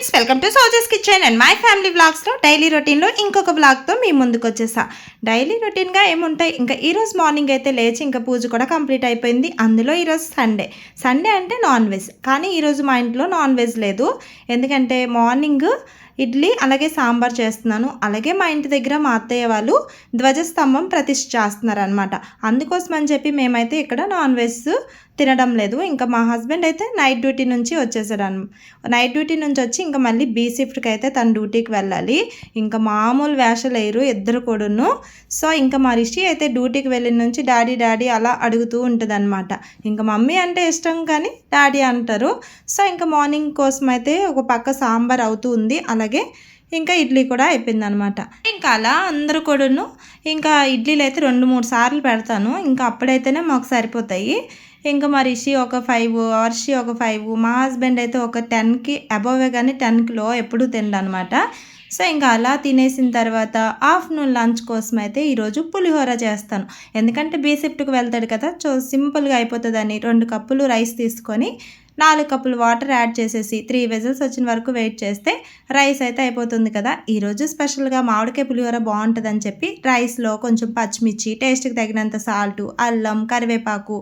Friends, welcome to సోజస్ kitchen and my family వ్లాగ్స్లో daily రొటీన్లో ఇంకొక వ్లాగ్తో మీ ముందుకు వచ్చేసా. డైలీ రొటీన్గా ఏముంటాయి, ఇంకా ఈరోజు మార్నింగ్ అయితే లేచి ఇంకా పూజ కూడా కంప్లీట్ అయిపోయింది. అందులో ఈరోజు సండే అంటే నాన్ వెజ్, కానీ ఈరోజు మా ఇంట్లో నాన్ వెజ్ లేదు. ఎందుకంటే మార్నింగ్ ఇడ్లీ అలాగే సాంబార్ చేస్తున్నాను. అలాగే మా ఇంటి దగ్గర మా అత్తయ్య వాళ్ళు ధ్వజస్తంభం ప్రతిష్ఠ చేస్తున్నారు అనమాట. అందుకోసం అని చెప్పి మేమైతే ఇక్కడ నాన్ వెజ్ తినడం లేదు. ఇంకా మా హస్బెండ్ అయితే నైట్ డ్యూటీ నుంచి వచ్చేసాడు. నైట్ డ్యూటీ నుంచి వచ్చి ఇంకా మళ్ళీ బీ షిఫ్ట్కి అయితే తన డ్యూటీకి వెళ్ళాలి. ఇంకా మామూలు వేషలేరు ఇద్దరు కూడాను. సో ఇంకా మా రిషి అయితే డ్యూటీకి వెళ్ళిన నుంచి డాడీ డాడీ అలా అడుగుతూ ఉంటుంది అనమాట. ఇంకా మమ్మీ అంటే ఇష్టం కానీ డాడీ అంటారు. సో ఇంకా మార్నింగ్ కోసం అయితే ఒక పక్క సాంబార్ అవుతూ ఉంది, అలాగే ఇంకా ఇడ్లీ కూడా అయిపోయింది అనమాట. ఇంకా అలా అందరూ కూడాను ఇంకా ఇడ్లీలు అయితే 2-3 సార్లు పెడతాను. ఇంకా అప్పుడైతేనే మాకు సరిపోతాయి. ఇంకా మా రిషి ఒక 5, వర్షి ఒక 5, మా హస్బెండ్ అయితే ఒక 10కి అబోవే కానీ 10కిలో ఎప్పుడూ తిండనమాట. సో ఇంకా అలా తినేసిన తర్వాత ఆఫ్టర్నూన్ లంచ్ కోసం అయితే ఈరోజు పులిహోర చేస్తాను. ఎందుకంటే బీ షిఫ్ట్కి వెళ్తాడు కదా, సో సింపుల్గా అయిపోతుందని 2 కప్పులు రైస్ తీసుకొని 4 కప్పులు వాటర్ యాడ్ చేసేసి 3 విజిల్స్ వచ్చిన వరకు వెయిట్ చేస్తే రైస్ అయితే అయిపోతుంది కదా. ఈరోజు స్పెషల్గా మామిడికాయ పులిహోర బాగుంటుందని చెప్పి రైస్లో కొంచెం పచ్చిమిర్చి, టేస్ట్కి తగినంత సాల్టు, అల్లం, కరివేపాకు,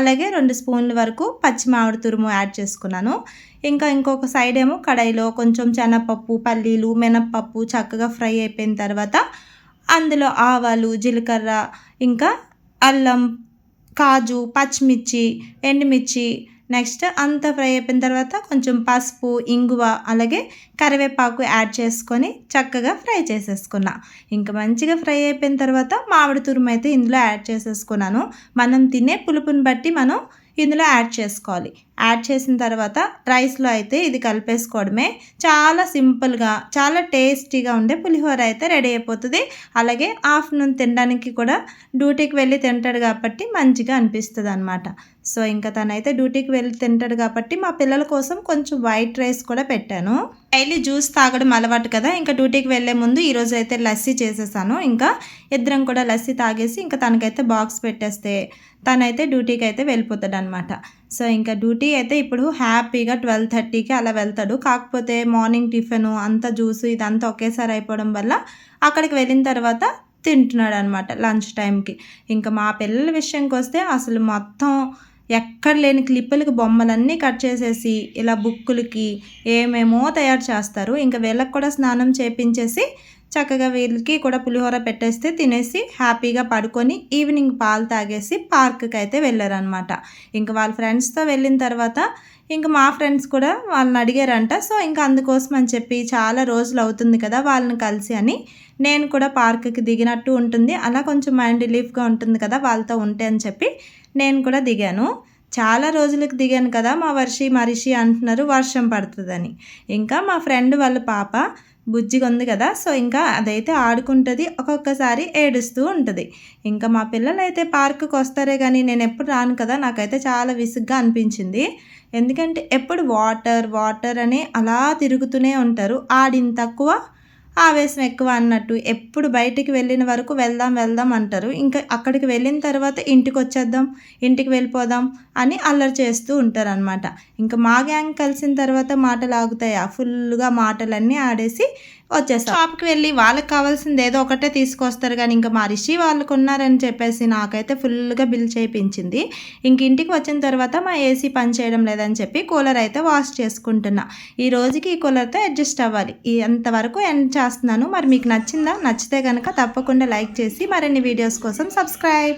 అలాగే 2 స్పూన్ల వరకు పచ్చి మామిడి తురుము యాడ్ చేసుకున్నాను. ఇంకా ఇంకొక సైడ్ ఏమో కడాయిలో కొంచెం శనగపప్పు, పల్లీలు, మినప్పప్పు చక్కగా ఫ్రై అయిపోయిన తర్వాత అందులో ఆవాలు, జీలకర్ర, ఇంకా అల్లం, కాజు, పచ్చిమిర్చి, ఎండుమిర్చి, నెక్స్ట్ అంతా ఫ్రై అయిపోయిన తర్వాత కొంచెం పసుపు, ఇంగువ, అలాగే కరివేపాకు యాడ్ చేసుకొని చక్కగా ఫ్రై చేసేసుకున్నా. ఇంకా మంచిగా ఫ్రై అయిపోయిన తర్వాత మామిడి తురుము అయితే ఇందులో యాడ్ చేసేసుకున్నాను. మనం తినే పులుపుని బట్టి మనం ఇందులో యాడ్ చేసుకోవాలి. యాడ్ చేసిన తర్వాత రైస్లో అయితే ఇది కలిపేసుకోవడమే. చాలా సింపుల్గా చాలా టేస్టీగా ఉండే పులిహోర అయితే రెడీ అయిపోతుంది. అలాగే ఆఫ్టర్నూన్ తినడానికి కూడా డ్యూటీకి వెళ్ళి తింటాడు కాబట్టి మంచిగా అనిపిస్తుంది అనమాట. సో ఇంకా తనైతే డ్యూటీకి వెళ్ళి తింటాడు కాబట్టి మా పిల్లల కోసం కొంచెం వైట్ రైస్ కూడా పెట్టాను. డైలీ జ్యూస్ తాగడం అలవాటు కదా, ఇంకా డ్యూటీకి వెళ్ళే ముందు ఈరోజు అయితే లస్సీ చేసేసాను. ఇంకా ఇద్దరం కూడా లస్సీ తాగేసి ఇంకా తనకైతే బాక్స్ పెట్టేస్తే తనైతే డ్యూటీకి అయితే వెళ్ళిపోతాడు అనమాట. సో ఇంకా డ్యూటీ అయితే ఇప్పుడు హ్యాపీగా 12:30కి అలా వెళ్తాడు. కాకపోతే మార్నింగ్ టిఫిన్ అంతా జ్యూస్ ఇదంతా ఒకేసారి అయిపోవడం వల్ల అక్కడికి వెళ్ళిన తర్వాత తింటున్నాడు అనమాట లంచ్ టైంకి. ఇంకా మా పిల్లల విషయంకి వస్తే అసలు మొత్తం ఎక్కడ లేని క్లిప్పులకి బొమ్మలన్నీ కట్ చేసేసి ఇలా బుక్కులకి ఏమేమో తయారు చేస్తారు. ఇంకా వీళ్ళకి కూడా స్నానం చేపించేసి చక్కగా వీళ్ళకి కూడా పులిహోర పెట్టేస్తే తినేసి హ్యాపీగా పడుకొని ఈవినింగ్ పాలు తాగేసి పార్క్కి అయితే వెళ్ళారనమాట. ఇంకా వాళ్ళ ఫ్రెండ్స్తో వెళ్ళిన తర్వాత ఇంకా మా ఫ్రెండ్స్ కూడా వాళ్ళని అడిగారంట. సో ఇంకా అందుకోసం అని చెప్పి చాలా రోజులు అవుతుంది కదా వాళ్ళని కలిసి అని నేను కూడా పార్క్కి దిగినట్టు ఉంటుంది, అలా కొంచెం మైండ్ రిలీఫ్గా ఉంటుంది కదా వాళ్ళతో ఉంటే అని చెప్పి నేను కూడా దిగాను. చాలా రోజులకు దిగాను కదా, మా రిషి అంటున్నారు వర్షం పడుతుందని. ఇంకా మా ఫ్రెండ్ వాళ్ళ పాప బుజ్జిగా ఉంది కదా, సో ఇంకా అదైతే ఆడుకుంటుంది, ఒక్కొక్కసారి ఏడుస్తూ ఉంటుంది. ఇంకా మా పిల్లలు అయితే పార్కుకి వస్తారే కానీ నేను ఎప్పుడు రాను కదా, నాకైతే చాలా విసుగ్గా అనిపించింది. ఎందుకంటే ఎప్పుడు వాటర్ అని అలా తిరుగుతూనే ఉంటారు. ఆడిన తక్కువ ఆవేశం ఎక్కువ అన్నట్టు ఎప్పుడు బయటికి వెళ్ళిన వరకు వెళ్దాం అంటారు. ఇంకా అక్కడికి వెళ్ళిన తర్వాత ఇంటికి వెళ్ళిపోదాం అని అల్లరి చేస్తూ ఉంటారు అనమాట. ఇంకా మా గ్యాంగ్ కలిసిన తర్వాత మాటలు ఆగుతాయా, ఫుల్గా మాటలన్నీ ఆడేసి వచ్చేస్తాం. షాప్కి వెళ్ళి వాళ్ళకి కావాల్సింది ఏదో ఒకటే తీసుకొస్తారు కానీ ఇంకా మా రిషి వాళ్ళకు ఉన్నారని చెప్పేసి నాకైతే ఫుల్గా బిల్ చేయించింది. ఇంక ఇంటికి వచ్చిన తర్వాత మా ఏసీ పని చేయడం లేదని చెప్పి కూలర్ అయితే వాష్ చేసుకుంటున్నా. ఈ రోజుకి ఈ కూలర్తో అడ్జస్ట్ అవ్వాలి. ఎంతవరకు ఎండ్ చేస్తున్నాను. మరి మీకు నచ్చితే కనుక తప్పకుండా లైక్ చేసి మరిన్ని వీడియోస్ కోసం సబ్స్క్రైబ్.